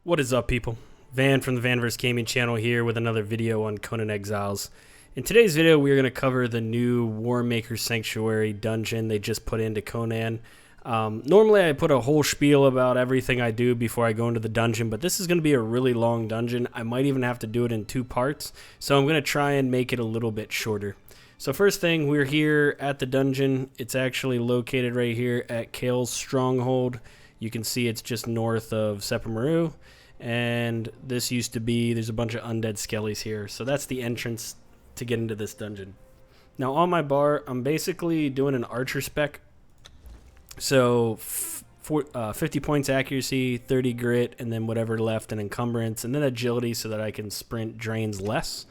What is up, people? Van from the Vaniverse Gaming Channel here with another video on Conan Exiles. In today's video, we're going to cover the new Warmaker Sanctuary dungeon they just put into Conan. Normally, I put a whole spiel about everything I do before I go into the dungeon, but this is going to be a really long dungeon. I might even have to do it in two parts, so I'm going to try and make it a little bit shorter. So first thing, we're here at the dungeon. It's actually located right here at Kale's Stronghold. You can see it's just north of Sepamaru. And this used to be, there's a bunch of undead skellies here. So that's the entrance to get into this dungeon. Now on my bar, I'm basically doing an archer spec. So 50 points accuracy, 30 grit, and then whatever left in encumbrance, and then agility so that I can sprint drains less.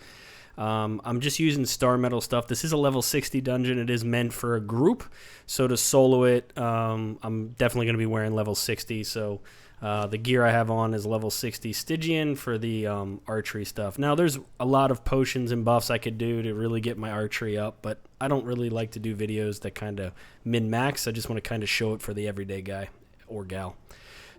I'm just using star metal stuff. This is a level 60 dungeon. It is meant for a group. So to solo it, I'm definitely going to be wearing level 60. So the gear I have on is level 60 Stygian for the archery stuff. Now, there's a lot of potions and buffs I could do to really get my archery up, but I don't really like to do videos that kind of min-max. I just want to kind of show it for the everyday guy or gal.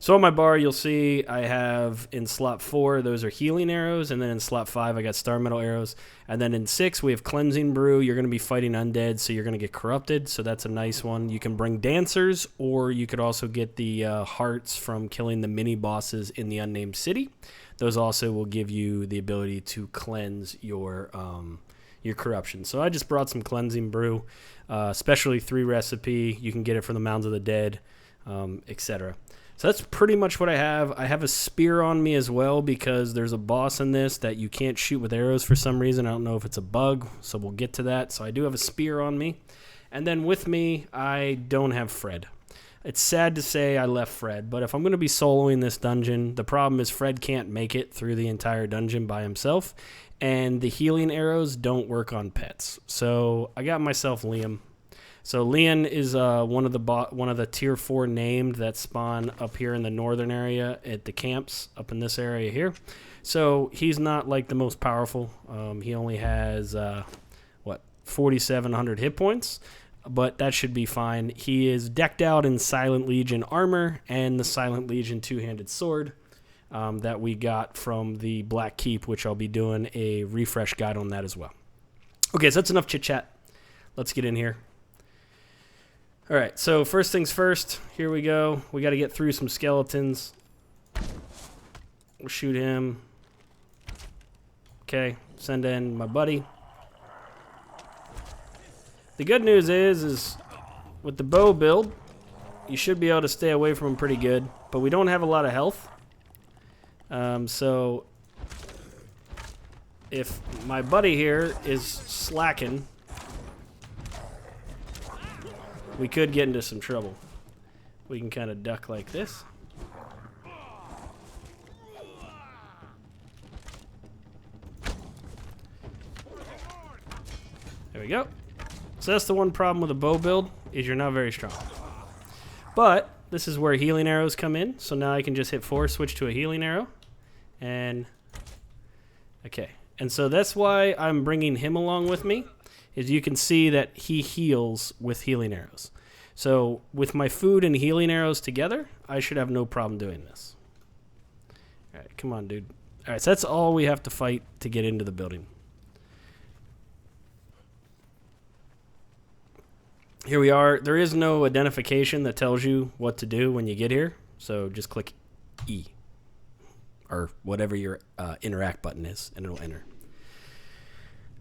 So on my bar, you'll see I have in slot 4, those are healing arrows, and then in slot 5, I got star metal arrows, and then in 6, we have cleansing brew. You're going to be fighting undead, so you're going to get corrupted, so that's a nice one. You can bring dancers, or you could also get the hearts from killing the mini bosses in the unnamed city. Those also will give you the ability to cleanse your corruption. So I just brought some cleansing brew, especially 3 recipe. You can get it from the Mounds of the Dead, etc. So that's pretty much what I have. I have a spear on me as well because there's a boss in this that you can't shoot with arrows for some reason. I don't know if it's a bug, so we'll get to that. So I do have a spear on me. And then with me, I don't have Fred. It's sad to say I left Fred, but if I'm going to be soloing this dungeon, the problem is Fred can't make it through the entire dungeon by himself, and the healing arrows don't work on pets. So I got myself Liam. So Leon is one of the tier 4 named that spawn up here in the northern area at the camps up in this area here. So he's not like the most powerful. He only has 4,700 hit points, but that should be fine. He is decked out in Silent Legion armor and the Silent Legion two-handed sword that we got from the Black Keep, which I'll be doing a refresh guide on that as well. Okay, so that's enough chit chat. Let's get in here. All right, so first things first, here we go. We got to get through some skeletons. We'll shoot him. Okay, send in my buddy. The good news is with the bow build, you should be able to stay away from him pretty good, but we don't have a lot of health. So if my buddy here is slacking, we could get into some trouble. We can kind of duck like this. There we go. So that's the one problem with a bow build, is you're not very strong. But this is where healing arrows come in. So now I can just hit 4, switch to a healing arrow. And, okay. And so that's why I'm bringing him along with me. Is you can see that he heals with healing arrows. So with my food and healing arrows together, I should have no problem doing this. All right, come on, dude. All right, so that's all we have to fight to get into the building. Here we are. There is no identification that tells you what to do when you get here. So just click E or whatever your interact button is, and it'll enter.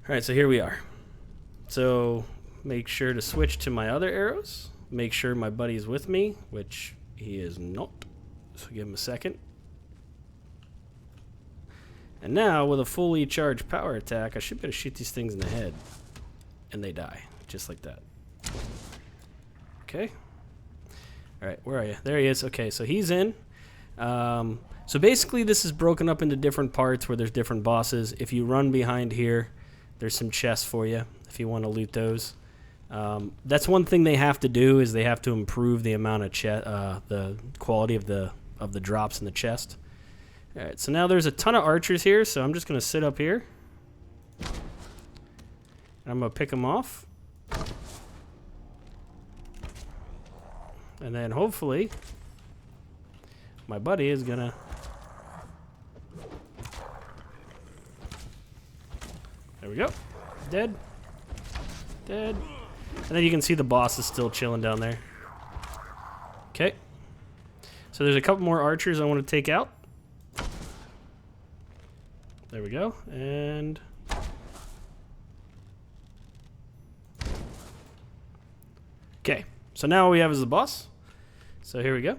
All right, so here we are. So make sure to switch to my other arrows. Make sure my buddy's with me, which he is not. So give him a second. And now with a fully charged power attack, I should be able to shoot these things in the head. And they die, just like that. Okay. All right, where are you? There he is. Okay, so he's in. So basically this is broken up into different parts where there's different bosses. If you run behind here, there's some chests for you if you want to loot those. That's one thing they have to do, is they have to improve the amount of the quality of the drops in the chest. All right, so now there's a ton of archers here, so I'm just going to sit up here. And I'm going to pick them off. And then hopefully my buddy is going to There we go. Dead. Dead. And then you can see the boss is still chilling down there. Okay. So there's a couple more archers I want to take out. There we go. And... okay. So now all we have is the boss. So here we go.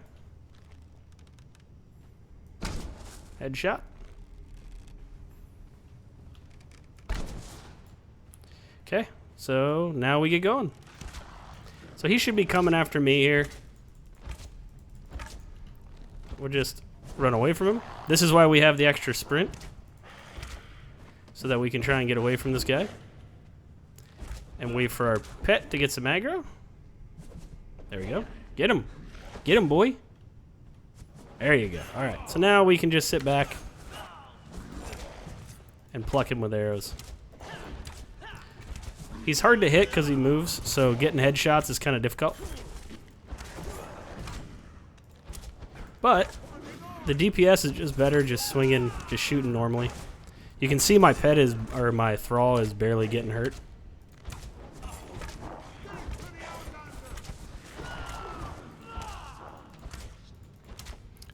Headshot. Okay, so now we get going. So he should be coming after me here. We'll just run away from him. This is why we have the extra sprint. So that we can try and get away from this guy. And wait for our pet to get some aggro. There we go. Get him. Get him, boy. There you go. Alright, so now we can just sit back and pluck him with arrows. He's hard to hit because he moves, so getting headshots is kind of difficult. But the DPS is just better just swinging, just shooting normally. You can see my pet is, or my thrall is barely getting hurt.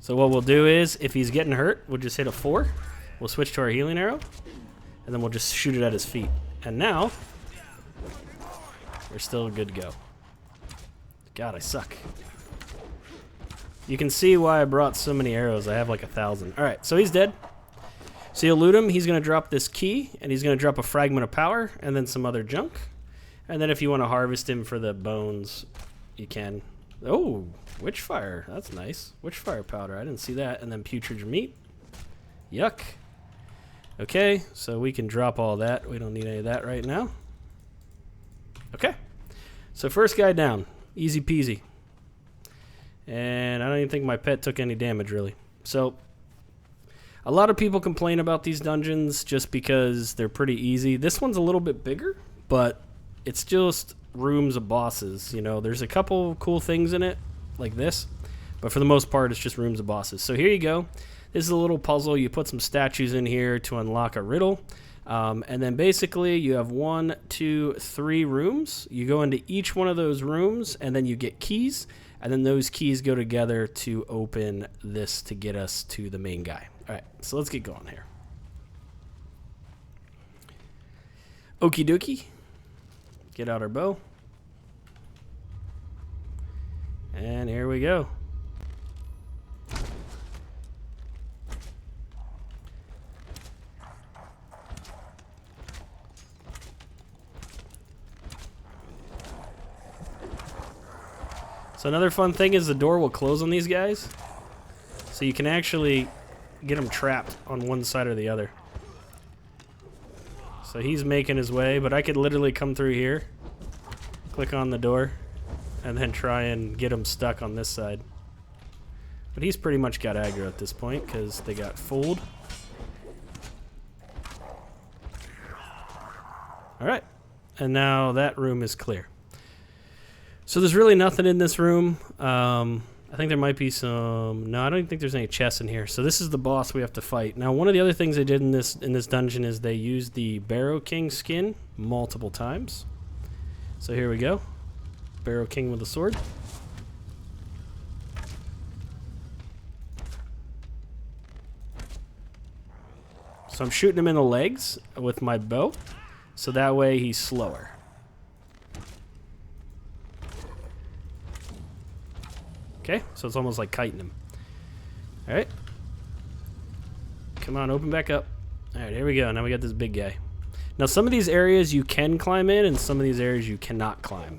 So what we'll do is, if he's getting hurt, we'll just hit a 4. We'll switch to our healing arrow, and then we'll just shoot it at his feet. And now... we're still good to go. God, I suck. You can see why I brought so many arrows. I have like 1,000. Alright, so he's dead. So you'll loot him. He's going to drop this key, and he's going to drop a fragment of power, and then some other junk. And then if you want to harvest him for the bones, you can. Oh, witchfire. That's nice. Witchfire powder. I didn't see that. And then putrid meat. Yuck. Okay, so we can drop all that. We don't need any of that right now. Okay. So first guy down, easy peasy. And I don't even think my pet took any damage really. So a lot of people complain about these dungeons just because they're pretty easy. This one's a little bit bigger, but it's just rooms of bosses. You know, there's a couple cool things in it, like this, but for the most part, it's just rooms of bosses. So here you go. This is a little puzzle. You put some statues in here to unlock a riddle. And then basically you have 1, 2, 3 rooms. You go into each one of those rooms and then you get keys, and then those keys go together to open this to get us to the main guy. Alright, so let's get going here. Okie dokie. Get out our bow. And here we go. So another fun thing is the door will close on these guys. So you can actually get them trapped on one side or the other. So he's making his way, but I could literally come through here, click on the door, and then try and get him stuck on this side. But he's pretty much got aggro at this point because they got fooled. Alright, and now that room is clear. So there's really nothing in this room. I think there might be some... no, I don't think there's any chests in here. So this is the boss we have to fight. Now, one of the other things they did in this dungeon is they used the Barrow King skin multiple times. So here we go. Barrow King with a sword. So I'm shooting him in the legs with my bow. So that way he's slower. Okay, so it's almost like kiting him. Alright. Come on, open back up. Alright, here we go. Now we got this big guy. Now some of these areas you can climb in, and some of these areas you cannot climb.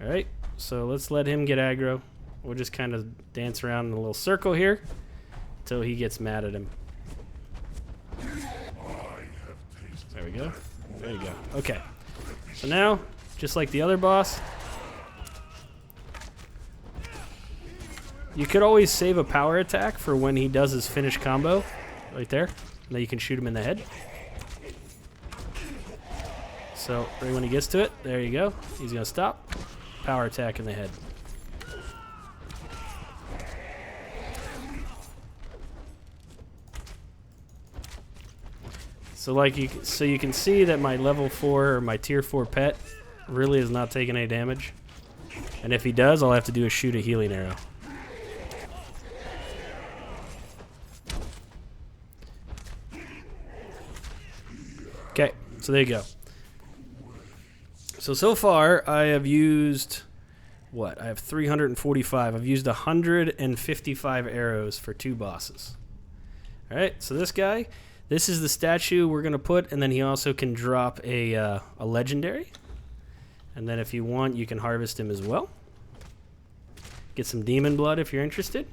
Alright, so let's let him get aggro. We'll just kind of dance around in a little circle here until he gets mad at him. There we go. There you go. Okay. So now, just like the other boss, you could always save a power attack for when he does his finish combo, right there. And then you can shoot him in the head. So, right when he gets to it, there you go. He's going to stop. Power attack in the head. So you can see that my level 4 or my tier 4 pet really is not taking any damage. And if he does, all I have to do is shoot a healing arrow. Okay, so there you go. So far I have used, what? I have 345. I've used 155 arrows for 2 bosses. Alright, so this guy, this is the statue we're going to put, and then he also can drop a legendary. And then if you want, you can harvest him as well. Get some demon blood if you're interested.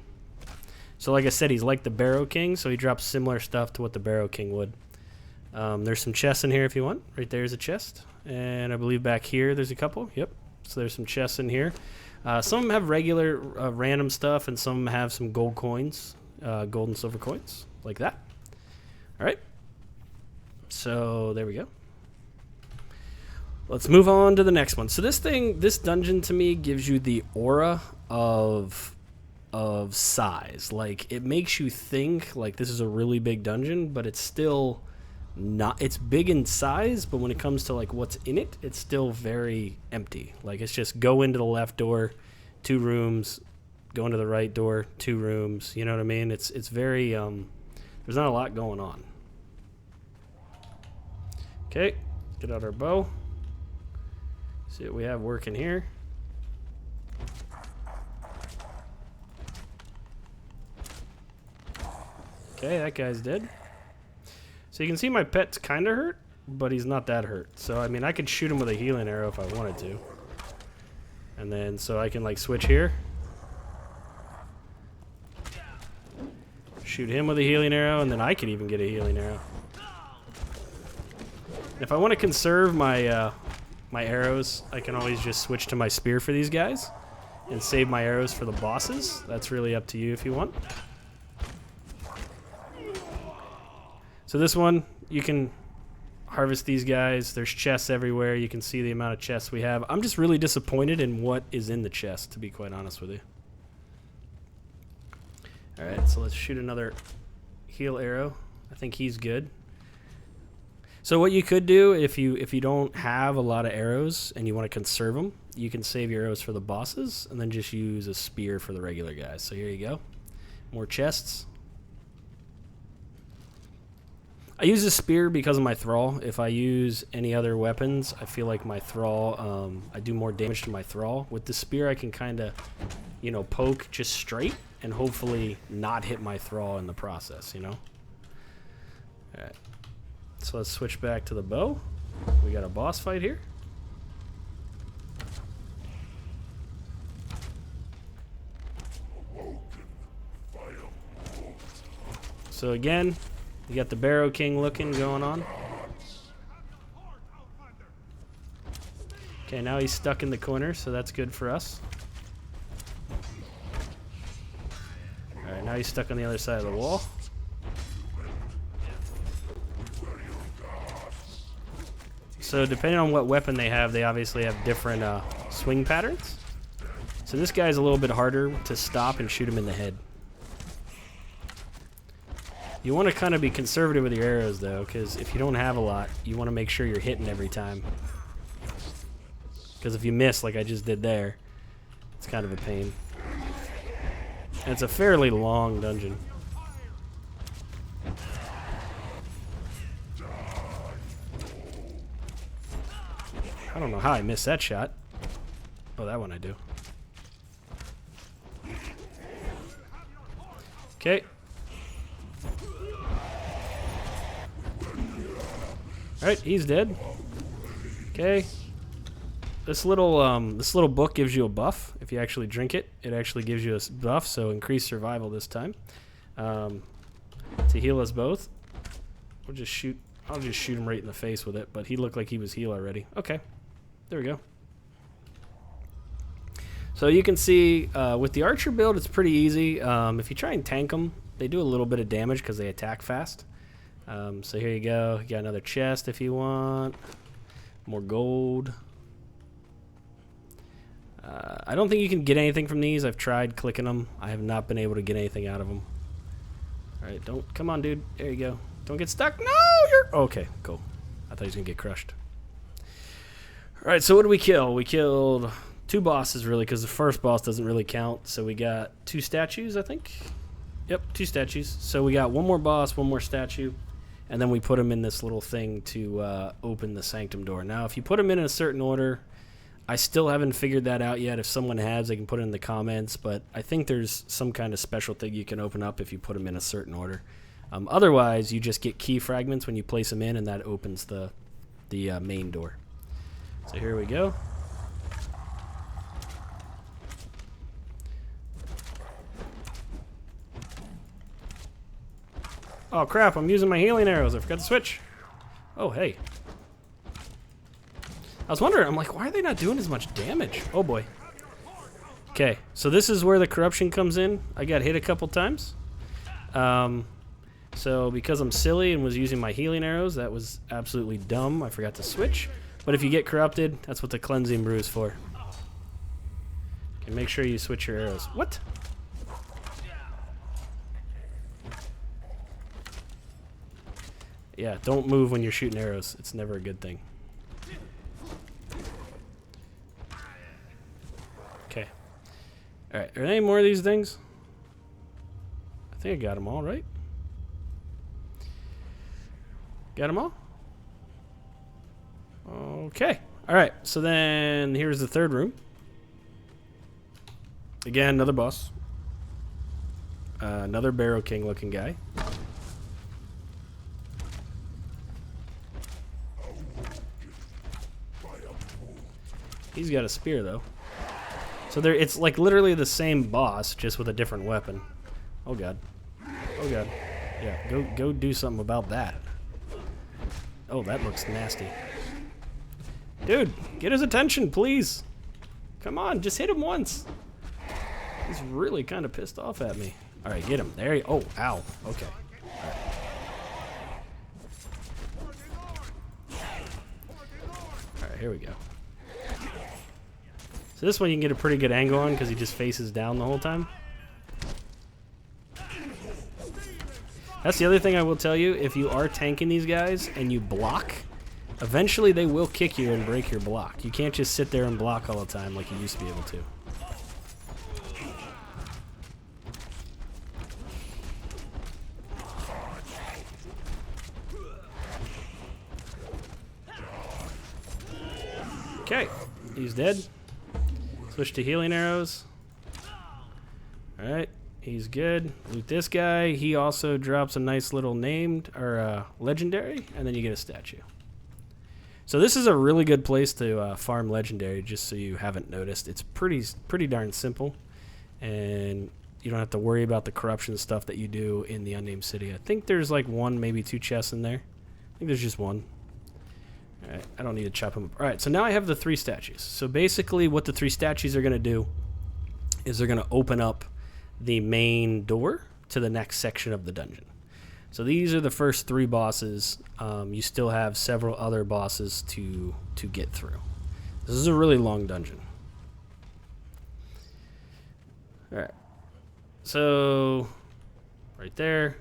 So like I said, he's like the Barrow King, so he drops similar stuff to what the Barrow King would. There's some chests in here if you want. Right there's a chest. And I believe back here there's a couple. Yep. So there's some chests in here. Some of them have regular random stuff, and some have some gold coins, gold and silver coins, like that. Alright. So there we go. Let's move on to the next one. So this dungeon to me gives you the aura of size. Like, it makes you think like this is a really big dungeon, but it's still not. It's big in size, but when it comes to like what's in it, it's still very empty. Like, it's just go into the left door, 2 rooms, go into the right door, 2 rooms. You know what I mean? It's very there's not a lot going on. Okay, get out our bow. See what we have working here. Okay, that guy's dead. So you can see my pet's kind of hurt, but he's not that hurt. So, I mean, I could shoot him with a healing arrow if I wanted to. And then, so I can, like, switch here. Shoot him with a healing arrow, and then I could even get a healing arrow. If I want to conserve my my arrows, I can always just switch to my spear for these guys and save my arrows for the bosses. That's really up to you if you want. So this one, you can harvest these guys. There's chests everywhere. You can see the amount of chests we have. I'm just really disappointed in what is in the chest, to be quite honest with you. Alright, so let's shoot another heal arrow. I think he's good. So what you could do, if you don't have a lot of arrows and you want to conserve them, you can save your arrows for the bosses and then just use a spear for the regular guys. So here you go. More chests. I use a spear because of my thrall. If I use any other weapons, I feel like my thrall, I do more damage to my thrall. With the spear, I can kind of, you know, poke just straight and hopefully not hit my thrall in the process, you know? Alright. So let's switch back to the bow. We got a boss fight here. So again, you got the Barrow King looking going on. Okay, now he's stuck in the corner, so that's good for us. Alright, now he's stuck on the other side of the wall. So depending on what weapon they have, they obviously have different swing patterns. So this guy's a little bit harder to stop and shoot him in the head. You want to kind of be conservative with your arrows, though, because if you don't have a lot, you want to make sure you're hitting every time. Because if you miss, like I just did there, it's kind of a pain. And it's a fairly long dungeon. I don't know how I missed that shot. Oh, that one I do. Okay. Alright, he's dead. Okay. This little book gives you a buff. If you actually drink it, it actually gives you a buff, so increased survival this time. To heal us both. I'll just shoot him right in the face with it, but he looked like he was healed already. Okay. There we go. So you can see with the archer build, it's pretty easy. If you try and tank them, they do a little bit of damage because they attack fast. So here you go. You got another chest if you want. More gold. I don't think you can get anything from these. I've tried clicking them. I have not been able to get anything out of them. Alright, come on, dude. There you go. Don't get stuck. No, you're... Okay, cool. I thought he was going to get crushed. All right, so what did we kill? We killed 2 bosses, really, because the first boss doesn't really count. So we got 2 statues, I think. Yep, 2 statues. So we got 1 more boss, 1 more statue, and then we put them in this little thing to open the Sanctum door. Now, if you put them in a certain order, I still haven't figured that out yet. If someone has, they can put it in the comments, but I think there's some kind of special thing you can open up if you put them in a certain order. Otherwise, you just get key fragments when you place them in, and that opens the main door. So here we go. Oh crap, I'm using my healing arrows. I forgot to switch. Oh, hey. I was wondering, I'm like, why are they not doing as much damage? Oh boy. Okay, so this is where the corruption comes in. I got hit a couple times. So because I'm silly and was using my healing arrows, that was absolutely dumb. I forgot to switch. But if you get corrupted, that's what the cleansing brew is for. Okay, make sure you switch your arrows. What? Yeah, don't move when you're shooting arrows. It's never a good thing. Okay. Alright, are there any more of these things? I think I got them all, right? Got them all? Okay. Alright, so then here's the third room. Again, another boss. Another Barrow King looking guy. He's got a spear though. So there, it's like literally the same boss, just with a different weapon. Oh god. Oh god. Yeah, go do something about that. Oh, that looks nasty. Dude, get his attention, please. Come on, just hit him once. He's really kind of pissed off at me. All right, get him. There you... Oh, ow. Okay. All right, here we go. So this one you can get a pretty good angle on because he just faces down the whole time. That's the other thing I will tell you. If you are tanking these guys and you block, eventually they will kick you and break your block. You can't just sit there and block all the time like you used to be able to. Okay, he's dead. Switch to healing arrows. Alright, he's good. Loot this guy. He also drops a nice little named, or legendary, and then you get a statue. So this is a really good place to farm legendary, just so you haven't noticed. It's pretty darn simple, and you don't have to worry about the corruption stuff that you do in the unnamed city. I think there's like 1, maybe 2 chests in there. I think there's just 1. Alright, I don't need to chop them up. Alright, so now I have the 3 statues. So basically what the 3 statues are going to do is they're going to open up the main door to the next section of the dungeon. So these are the first 3 bosses. You still have several other bosses to get through. This is a really long dungeon. Alright, so right there,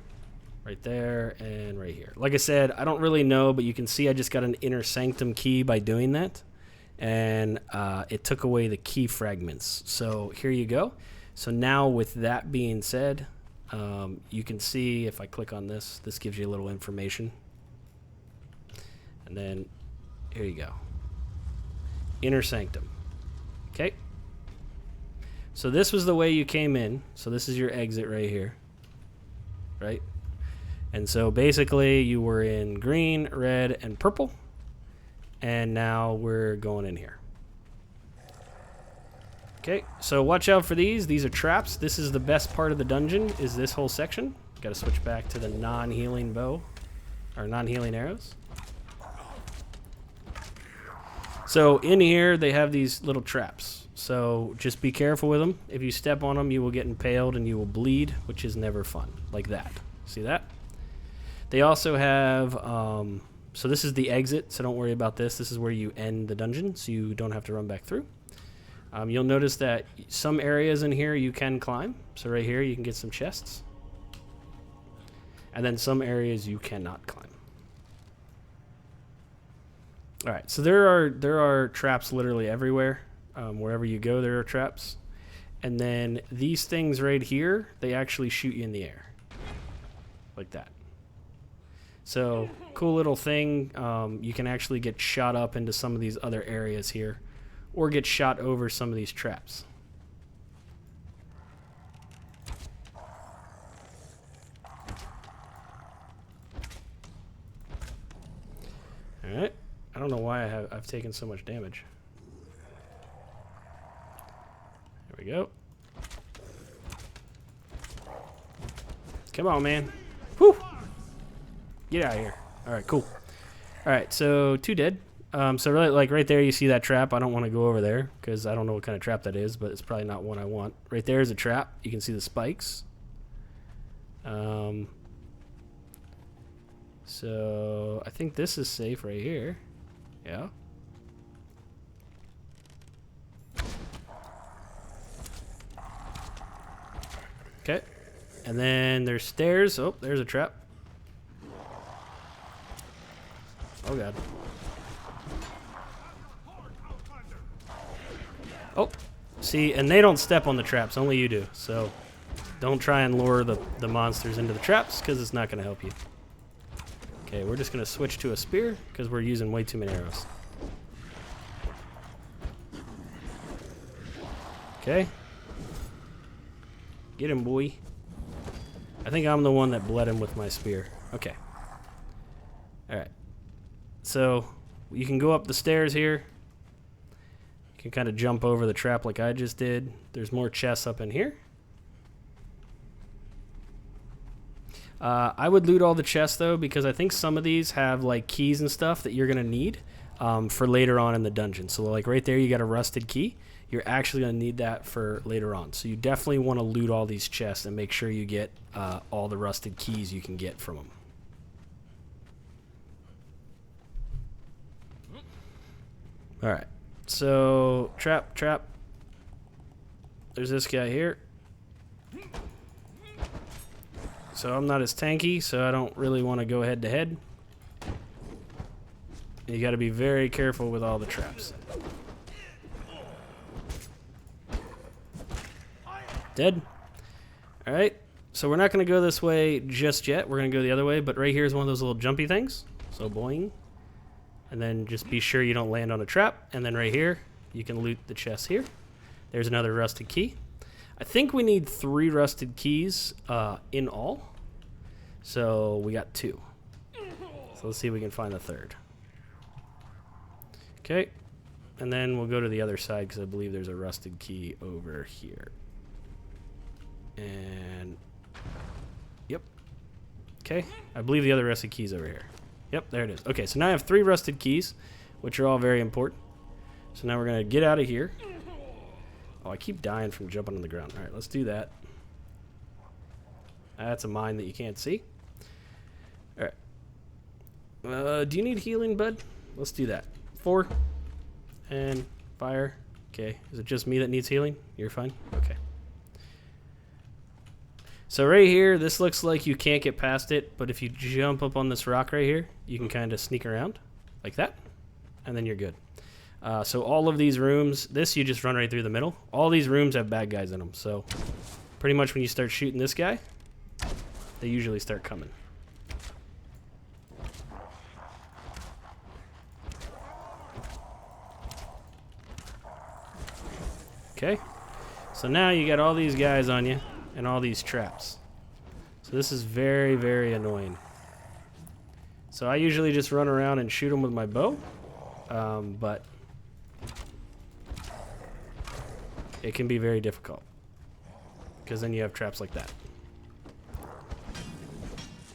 and right here. Like I said, I don't really know, but you can see I just got an inner sanctum key by doing that, and it took away the key fragments. So here you go. So now with that being said, you can see if I click on this, this gives you a little information. And then here you go. Inner sanctum. Okay. So this was the way you came in. So this is your exit right here. Right? And so basically you were in green, red, and purple. And now we're going in here. Okay, so watch out for these. These are traps. This is the best part of the dungeon, is this whole section. Got to switch back to the non-healing bow, or non-healing arrows. So in here, they have these little traps. So just be careful with them. If you step on them, you will get impaled and you will bleed, which is never fun. Like that. See that? They also have, so this is the exit, so don't worry about this. This is where you end the dungeon, so you don't have to run back through. You'll notice that some areas in here you can climb. So right here you can get some chests. And then some areas you cannot climb. All right, so there are traps literally everywhere. Wherever you go, there are traps. And then these things right here, they actually shoot you in the air. Like that. So, cool little thing. You can actually get shot up into some of these other areas here. Or get shot over some of these traps. Alright. I don't know why I've taken so much damage. There we go. Come on, man. Whew! Get out of here. Alright, cool. Alright, so 2 dead. So really, like right there you see that trap. I don't want to go over there because I don't know what kind of trap that is, but it's probably not one I want. Right there is a trap. You can see the spikes. So I think this is safe right here. Yeah. Okay. And then there's stairs. Oh, there's a trap. Oh god. Oh, see, and they don't step on the traps, only you do. So don't try and lure the monsters into the traps because it's not going to help you. Okay, we're just going to switch to a spear because we're using way too many arrows. Okay. Get him, boy. I think I'm the one that bled him with my spear. Okay. Alright. So, you can go up the stairs here. You can kind of jump over the trap like I just did. There's more chests up in here. I would loot all the chests though because I think some of these have like keys and stuff that you're going to need for later on in the dungeon. So like right there you got a rusted key. You're actually going to need that for later on. So you definitely want to loot all these chests and make sure you get all the rusted keys you can get from them. Alright. So, trap. There's this guy here. So I'm not as tanky, so I don't really want to go head to head. And you got to be very careful with all the traps. Dead. Alright. So we're not going to go this way just yet. We're going to go the other way, but right here is one of those little jumpy things. So boing. And then just be sure you don't land on a trap. And then right here, you can loot the chest here. There's another rusted key. I think we need 3 rusted keys in all. So we got 2. So let's see if we can find the 3rd. Okay. And then we'll go to the other side because I believe there's a rusted key over here. And yep. Okay. I believe the other rusted key's over here. Yep, there it is. Okay, so now I have 3 rusted keys, which are all very important. So now we're going to get out of here. Oh, I keep dying from jumping on the ground. All right, let's do that. That's a mine that you can't see. All right. Do you need healing, bud? Let's do that. 4. And fire. Okay, is it just me that needs healing? You're fine? Okay. So right here, this looks like you can't get past it, but if you jump up on this rock right here, you can kind of sneak around like that, and then you're good. So all of these rooms, this you just run right through the middle. All these rooms have bad guys in them, so pretty much when you start shooting this guy, they usually start coming. Okay, so now you got all these guys on you. And all these traps. So this is very, very annoying. So I usually just run around and shoot them with my bow. But it can be very difficult. Because then you have traps like that.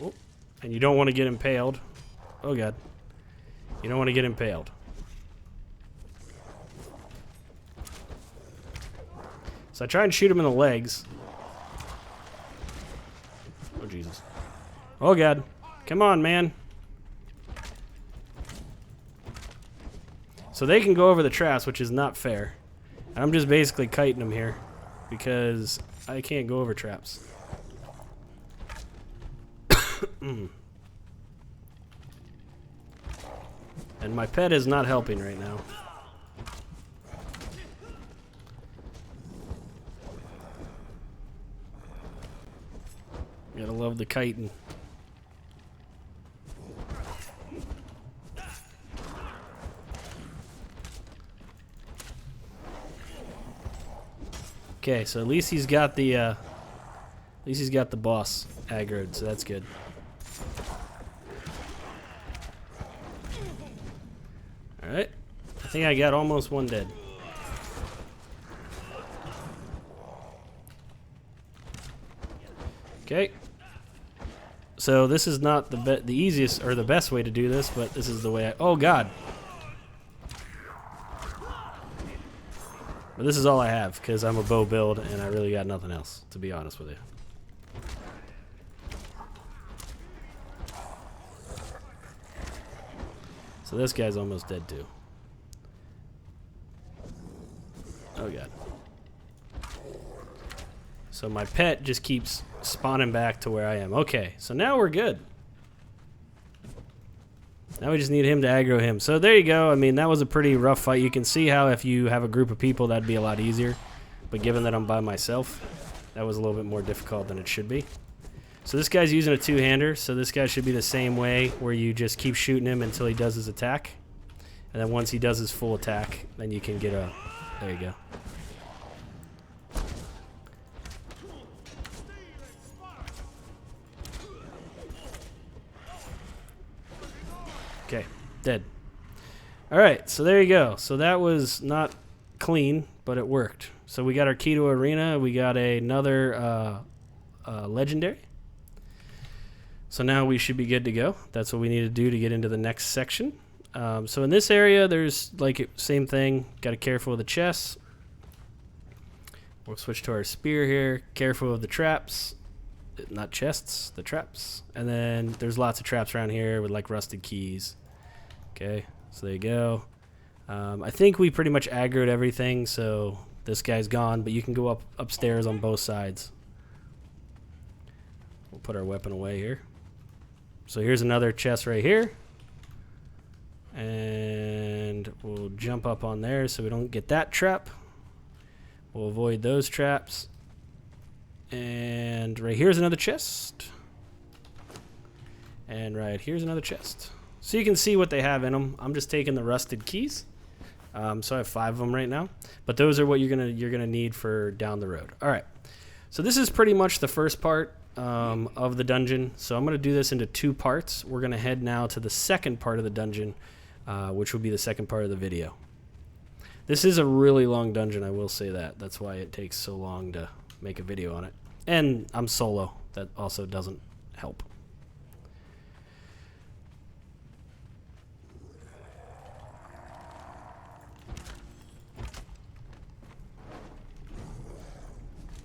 Oh, and you don't want to get impaled. Oh god. You don't want to get impaled. So I try and shoot them in the legs. Oh, Jesus. Oh, God. Come on, man. So they can go over the traps, which is not fair. I'm just basically kiting them here because I can't go over traps. And my pet is not helping right now. Gotta love the kiting. Okay, so at least he's got the boss aggroed, so that's good. All right, I think I got almost one dead. Okay. So this is not the easiest or the best way to do this, but this is the way oh god. But this is all I have because I'm a bow build and I really got nothing else, to be honest with you. So this guy's almost dead too. Oh god. So my pet just keeps spawning back to where I am. Okay, so now we're good. Now we just need him to aggro him. So there you go. I mean, that was a pretty rough fight. You can see how if you have a group of people, that'd be a lot easier. But given that I'm by myself, that was a little bit more difficult than it should be. So this guy's using a two-hander, so this guy should be the same way, where you just keep shooting him until he does his attack. And then once he does his full attack, then you can get a... There you go. Okay, dead. Alright, so there you go. So that was not clean, but it worked. So we got our key to arena. We got another legendary. So now we should be good to go. That's what we need to do to get into the next section. So in this area, there's like same thing. Got to be careful of the chests. We'll switch to our spear here. Careful of the traps. Not chests, the traps. And then there's lots of traps around here with like rusted keys. Okay, so there you go. I think we pretty much aggroed everything, so this guy's gone, but you can go upstairs on both sides. We'll put our weapon away here. So here's another chest right here. And we'll jump up on there so we don't get that trap. We'll avoid those traps. And right here's another chest. And right here's another chest. So you can see what they have in them. I'm just taking the rusted keys. So I have 5 of them right now. But those are what you're gonna need for down the road. All right. So this is pretty much the first part of the dungeon. So I'm gonna do this into 2 parts. We're gonna head now to the second part of the dungeon, which will be the second part of the video. This is a really long dungeon, I will say that. That's why it takes so long to make a video on it. And I'm solo. That also doesn't help.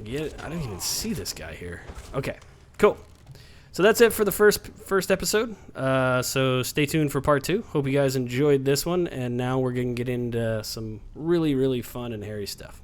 Yeah, I didn't even see this guy here. Okay, cool. So that's it for the first episode. So stay tuned for part 2. Hope you guys enjoyed this one. And now we're going to get into some really, really fun and hairy stuff.